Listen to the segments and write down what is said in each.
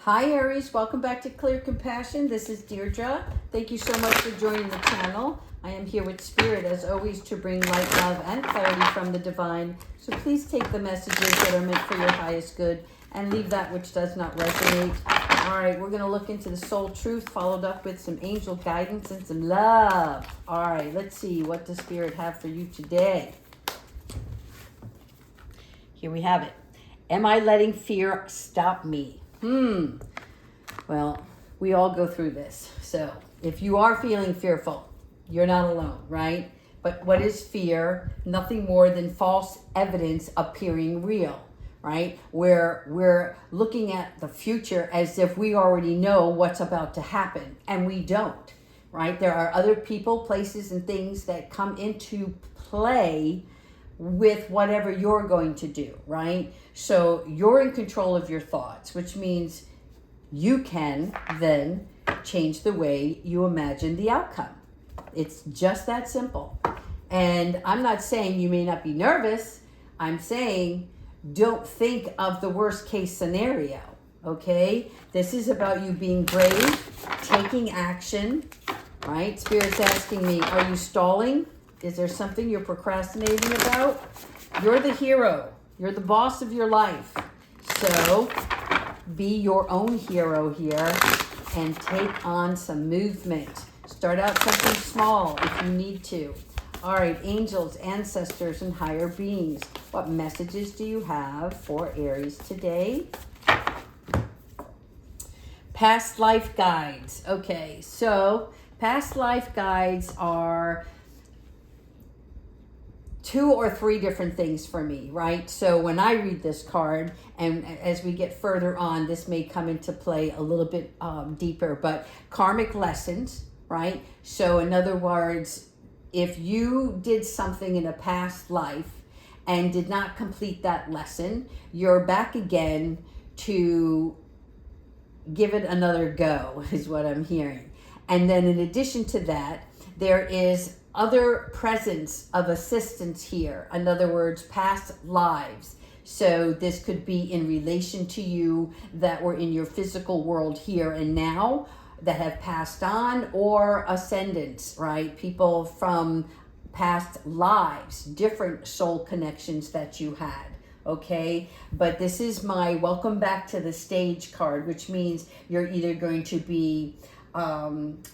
Hi Aries, welcome back to Clear Compassion. This is Deirdre. Thank you so much for joining the channel. I am here with Spirit as always to bring light, love, and clarity from the divine. So please take the messages that are meant for your highest good and leave that which does not resonate. All right, we're going to look into the soul truth followed up with some angel guidance and some love. All right, let's see, what does Spirit have for you today? Here we have it. Am I letting fear stop me? Well, we all go through this. So if you are feeling fearful, you're not alone, right? But what is fear? Nothing more than false evidence appearing real, right? Where we're looking at the future as if we already know what's about to happen, and we don't, right? There are other people, places, and things that come into play with whatever you're going to do, right? So you're in control of your thoughts, which means you can then change the way you imagine the outcome. It's just that simple. And I'm not saying you may not be nervous. I'm saying don't think of the worst case scenario, okay? This is about you being brave, taking action, right? Spirit's asking me, are you stalling? Is there something you're procrastinating about? You're the hero. You're the boss of your life. So be your own hero here and take on some movement. Start out something small if you need to. All right, angels, ancestors, and higher beings. What messages do you have for Aries today? Past life guides. Okay, so past life guides are 2 or 3 different things for me, right? So when I read this card, and as we get further on, this may come into play a little bit deeper, but karmic lessons, right? So in other words, if you did something in a past life and did not complete that lesson, you're back again to give it another go, is what I'm hearing. And then in addition to that, there is other presence of assistance here. In other words, past lives. So this could be in relation to you that were in your physical world here and now that have passed on, or ascendants, right? People from past lives, different soul connections that you had. Okay, but this is my welcome back to the stage card, which means you're either going to be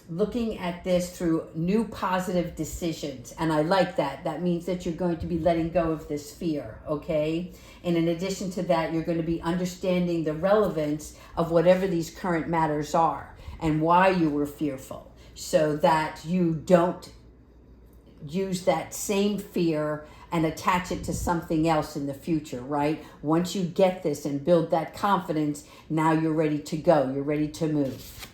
looking at this through new positive decisions, and I like that. That means that you're going to be letting go of this fear, okay? And in addition to that, you're going to be understanding the relevance of whatever these current matters are and why you were fearful, so that you don't use that same fear and attach it to something else in the future, right? Once you get this and build that confidence, now you're ready to go. You're ready to move.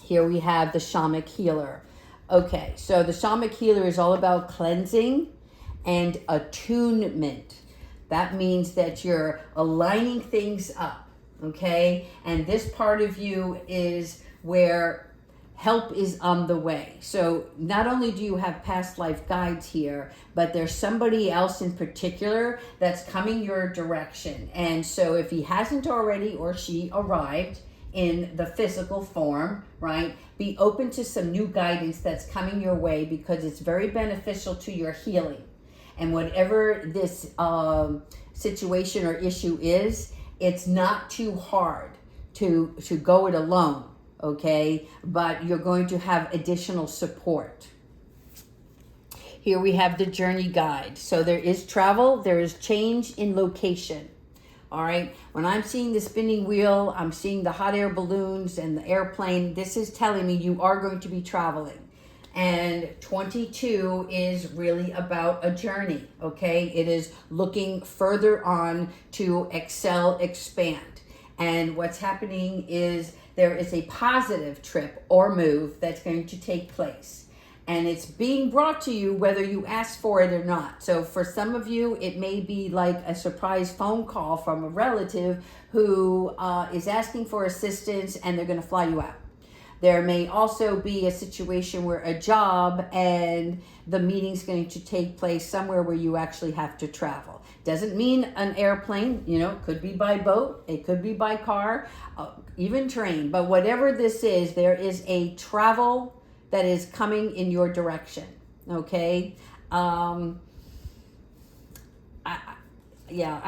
Here we have the shamanic healer. Okay, so the shamanic healer is all about cleansing and attunement. That means that you're aligning things up, okay? And this part of you is where help is on the way. So not only do you have past life guides here, but there's somebody else in particular that's coming your direction. And so if he hasn't already, or she arrived in the physical form, right? Be open to some new guidance that's coming your way, because it's very beneficial to your healing. And whatever this situation or issue is, it's not too hard to go it alone, okay? But you're going to have additional support. Here we have the journey guide. So there is travel, there is change in location. All right, when I'm seeing the spinning wheel, I'm seeing the hot air balloons and the airplane. This is telling me you are going to be traveling. And 22 is really about a journey, okay? It is looking further on to excel, expand. And what's happening is there is a positive trip or move that's going to take place. And it's being brought to you whether you ask for it or not. So for some of you, it may be like a surprise phone call from a relative who is asking for assistance, and they're going to fly you out. There may also be a situation where a job and the meeting's going to take place somewhere where you actually have to travel. Doesn't mean an airplane, it could be by boat, it could be by car, even train. But whatever this is, there is a travel that is coming in your direction. Okay? I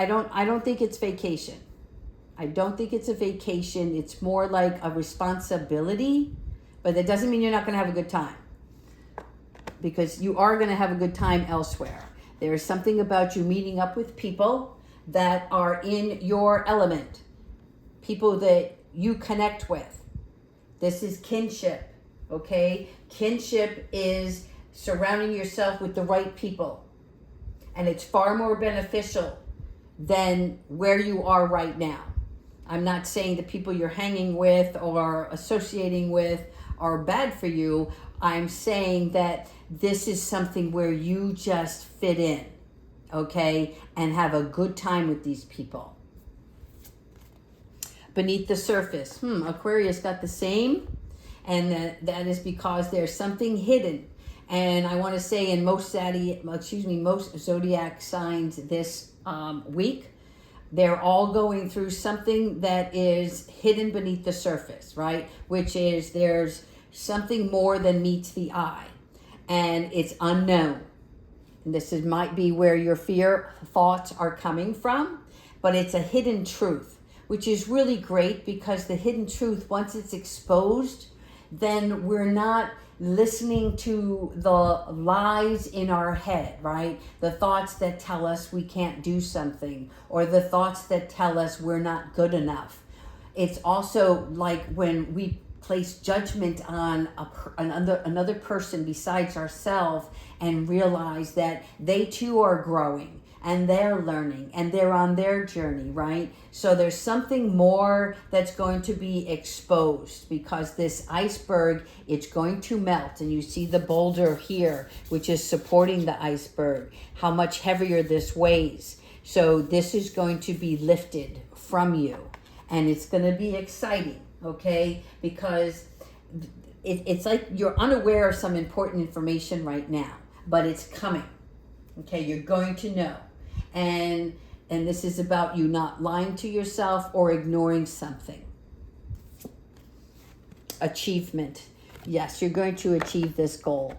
don't think it's vacation. I don't think it's a vacation. It's more like a responsibility, but that doesn't mean you're not going to have a good time, because you are going to have a good time elsewhere. There is something about you meeting up with people that are in your element, people that you connect with. This is kinship, okay? Kinship is surrounding yourself with the right people, and it's far more beneficial than where you are right now. I'm not saying the people you're hanging with or associating with are bad for you. I'm saying that this is something where you just fit in, okay, and have a good time with these people. Beneath the surface, Aquarius got the same, and that is because there's something hidden. And I want to say in most zodiac signs this week, they're all going through something that is hidden beneath the surface, right? Which is there's something more than meets the eye, and it's unknown. And this might be where your fear thoughts are coming from, but it's a hidden truth, which is really great, because the hidden truth, once it's exposed, then we're not listening to the lies in our head, right? The thoughts that tell us we can't do something, or the thoughts that tell us we're not good enough. It's also like when we place judgment on another person besides ourselves, and realize that they too are growing and they're learning and they're on their journey, right? So there's something more that's going to be exposed, because this iceberg, it's going to melt. And you see the boulder here, which is supporting the iceberg, how much heavier this weighs. So this is going to be lifted from you, and it's going to be exciting, okay? Because it's like you're unaware of some important information right now, but it's coming, okay? You're going to know. And this is about you not lying to yourself or ignoring something. Achievement. Yes, you're going to achieve this goal.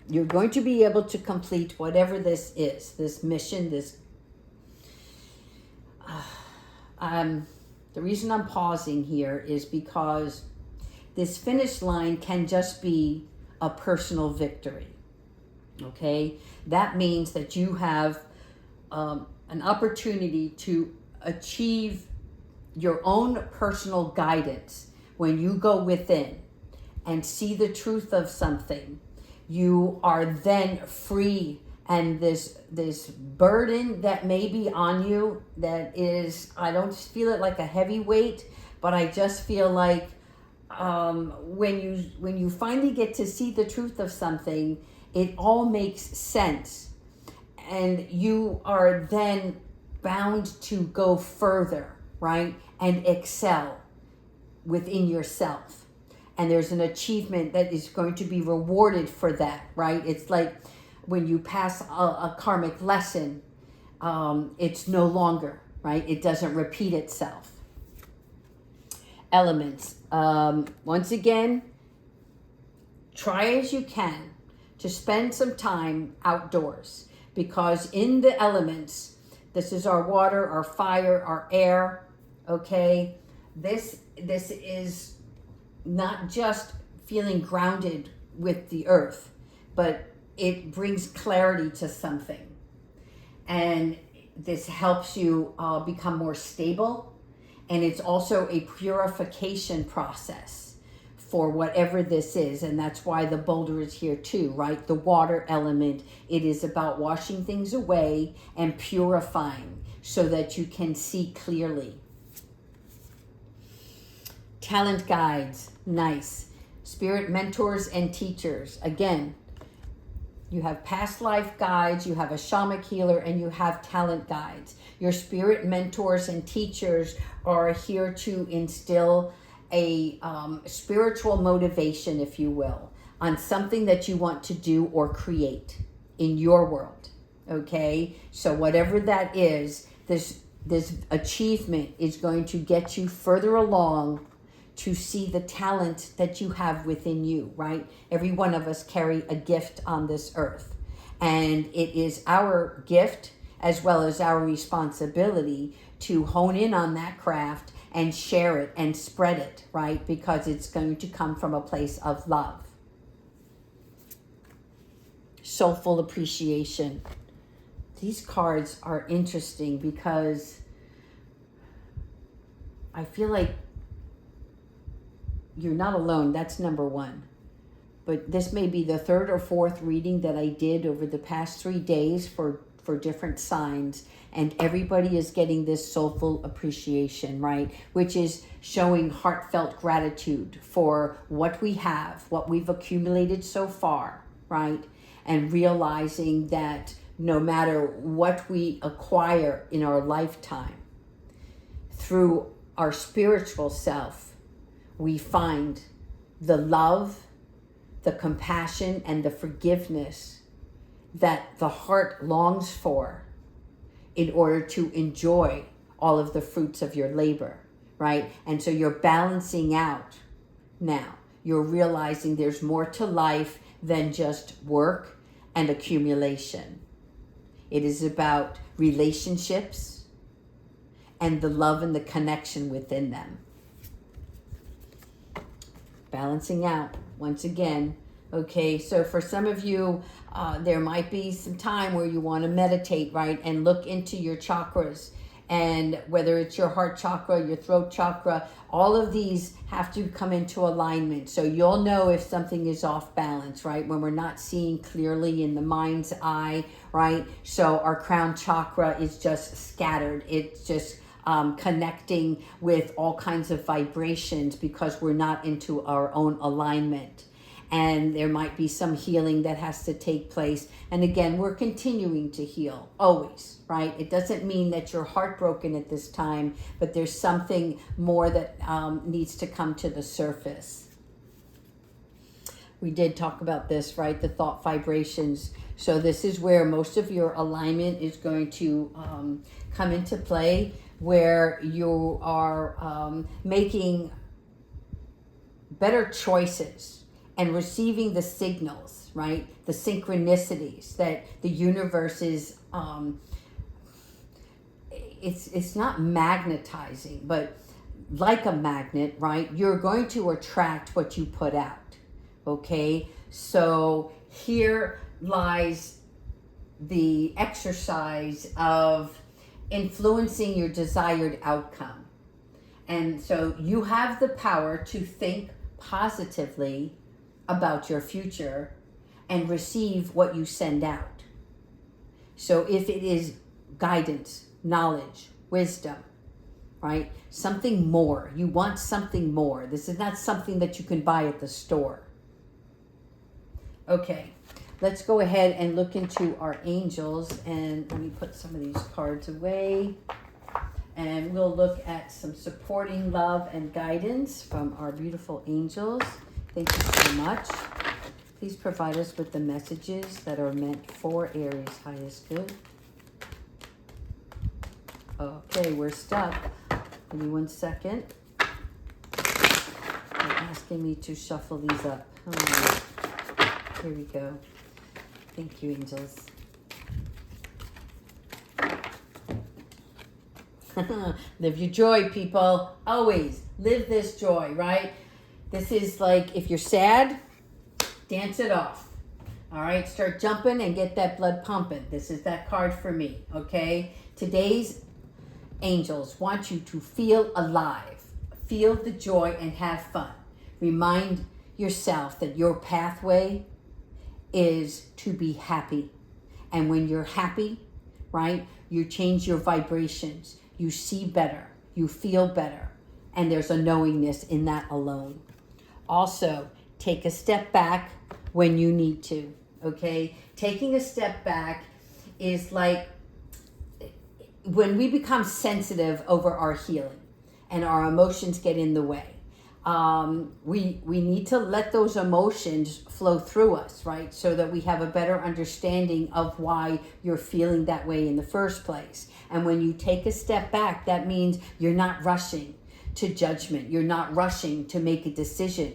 You're going to be able to complete whatever this is, this mission, this... the reason I'm pausing here is because this finish line can just be a personal victory, okay? That means that you have an opportunity to achieve your own personal guidance. When you go within and see the truth of something, you are then free, and this burden that may be on you, that is, I don't feel it like a heavy weight, but I just feel like when you finally get to see the truth of something, it all makes sense, and you are then bound to go further, right, and excel within yourself. And there's an achievement that is going to be rewarded for that, right? It's like when you pass a karmic lesson, it's no longer, right? It doesn't repeat itself. Elements. Once again, try as you can to spend some time outdoors, because in the elements, this is our water, our fire, our air, okay? This is not just feeling grounded with the earth, but it brings clarity to something. And this helps you become more stable. And it's also a purification process for whatever this is. And that's why the boulder is here too, right? The water element, it is about washing things away and purifying so that you can see clearly. Talent guides, nice. Spirit mentors and teachers. Again, you have past life guides, you have a shamanic healer, and you have talent guides. Your spirit mentors and teachers are here to instill a spiritual motivation, if you will, on something that you want to do or create in your world. Okay, so whatever that is, this achievement is going to get you further along to see the talent that you have within you, right? Every one of us carry a gift on this earth, and it is our gift as well as our responsibility to hone in on that craft and share it and spread it, right? Because it's going to come from a place of love. Soulful appreciation. These cards are interesting because I feel like you're not alone. That's number one. But this may be the third or fourth reading that I did over the past 3 days for different signs. And everybody is getting this soulful appreciation, right? Which is showing heartfelt gratitude for what we have, what we've accumulated so far, right? And realizing that no matter what we acquire in our lifetime, through our spiritual self, we find the love, the compassion, and the forgiveness that the heart longs for in order to enjoy all of the fruits of your labor, right? And so you're balancing out now. You're realizing there's more to life than just work and accumulation. It is about relationships and the love and the connection within them. Balancing out, once again. Okay, so for some of you, there might be some time where you want to meditate, right? And look into your chakras. And whether it's your heart chakra, your throat chakra, all of these have to come into alignment. So you'll know if something is off balance, right? When we're not seeing clearly in the mind's eye, right? So our crown chakra is just scattered. It's just connecting with all kinds of vibrations because we're not into our own alignment. And there might be some healing that has to take place. And again, we're continuing to heal, always, right? It doesn't mean that you're heartbroken at this time, but there's something more that needs to come to the surface. We did talk about this, right? The thought vibrations. So this is where most of your alignment is going to come into play, where you are making better choices and receiving the signals, right? The synchronicities that the universe is, it's not magnetizing, but like a magnet, right? You're going to attract what you put out, okay? So here lies the exercise of influencing your desired outcome. And so you have the power to think positively about your future and receive what you send out. So if it is guidance, knowledge, wisdom, right? Something more. You want something more. This is not something that you can buy at the store. Okay, let's go ahead and look into our angels, and let me put some of these cards away. And we'll look at some supporting love and guidance from our beautiful angels. Thank you so much. Please provide us with the messages that are meant for Aries' highest good. Okay, we're stuck. Give me 1 second. They're asking me to shuffle these up. Oh, here we go. Thank you, angels. Live your joy, people. Always live this joy, right? This is like, if you're sad, dance it off. All right, start jumping and get that blood pumping. This is that card for me, okay? Today's angels want you to feel alive, feel the joy, and have fun. Remind yourself that your pathway is to be happy. And when you're happy, right, you change your vibrations. You see better, you feel better, and there's a knowingness in that alone. Also, take a step back when you need to, okay? Taking a step back is like when we become sensitive over our healing and our emotions get in the way. we need to let those emotions flow through us, right? So that we have a better understanding of why you're feeling that way in the first place. And when you take a step back, that means you're not rushing to judgment. You're not rushing to make a decision.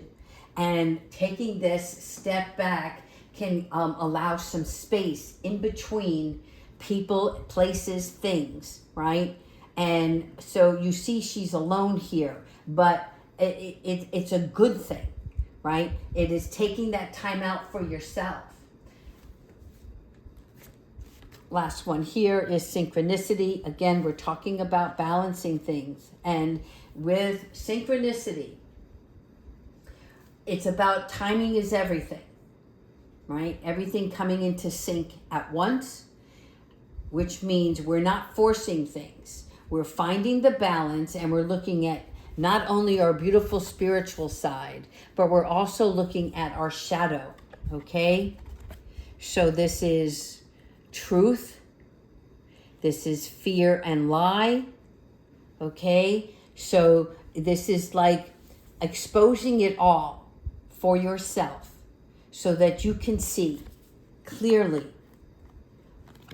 And taking this step back can allow some space in between people, places, things, right? And so you see she's alone here, but it's a good thing, right? It is taking that time out for yourself. Last one here is synchronicity. Again, we're talking about balancing things. And with synchronicity, it's about timing is everything, right? Everything coming into sync at once, which means we're not forcing things. We're finding the balance, and we're looking at not only our beautiful spiritual side, but we're also looking at our shadow, okay? So this is truth. This is fear and lie, okay? So this is like exposing it all for yourself so that you can see clearly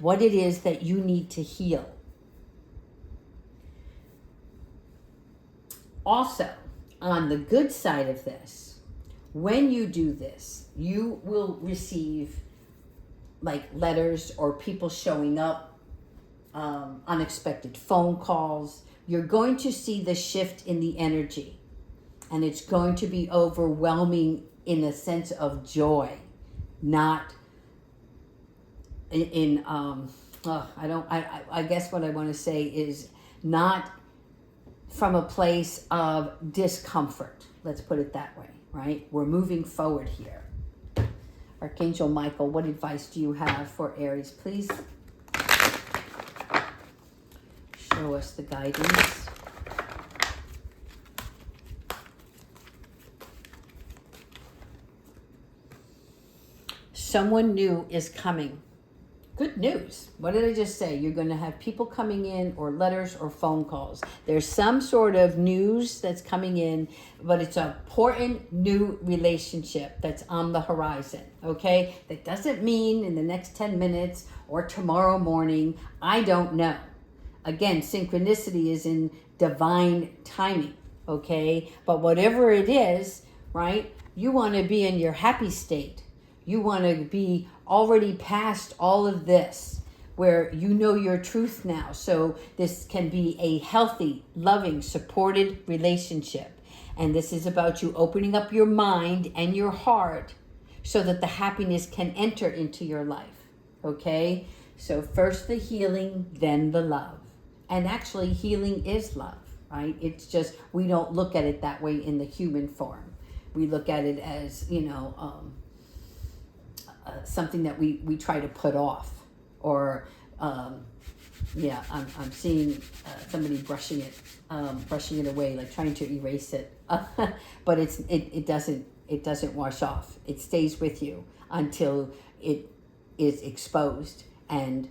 what it is that you need to heal. Also, on the good side of this, when you do this, you will receive like letters or people showing up, unexpected phone calls. You're going to see the shift in the energy, and it's going to be overwhelming in a sense of joy, not I guess what I want to say is not from a place of discomfort. Let's put it that way, right? We're moving forward here. Archangel Michael, what advice do you have for Aries? Please show us the guidance. Someone new is coming. Good news. What did I just say? You're going to have people coming in, or letters or phone calls. There's some sort of news that's coming in, but it's an important new relationship that's on the horizon, okay? That doesn't mean in the next 10 minutes or tomorrow morning. I don't know. Again, synchronicity is in divine timing, okay? But whatever it is, right, you want to be in your happy state. You want to be already past all of this, where you know your truth now. So this can be a healthy, loving, supported relationship. And this is about you opening up your mind and your heart so that the happiness can enter into your life. Okay? So first the healing, then the love. And actually healing is love, right? It's just we don't look at it that way in the human form. We look at it as, something that we try to put off, or I'm seeing somebody brushing it away, like trying to erase it, but it doesn't wash off. It stays with you until it is exposed, and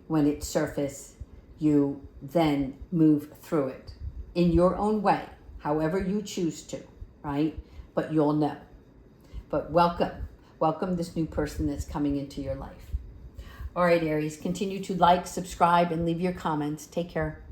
when it surfaces, you then move through it in your own way, however you choose to, right? But you'll know. But welcome this new person that's coming into your life. All right, Aries, continue to like, subscribe, and leave your comments. Take care.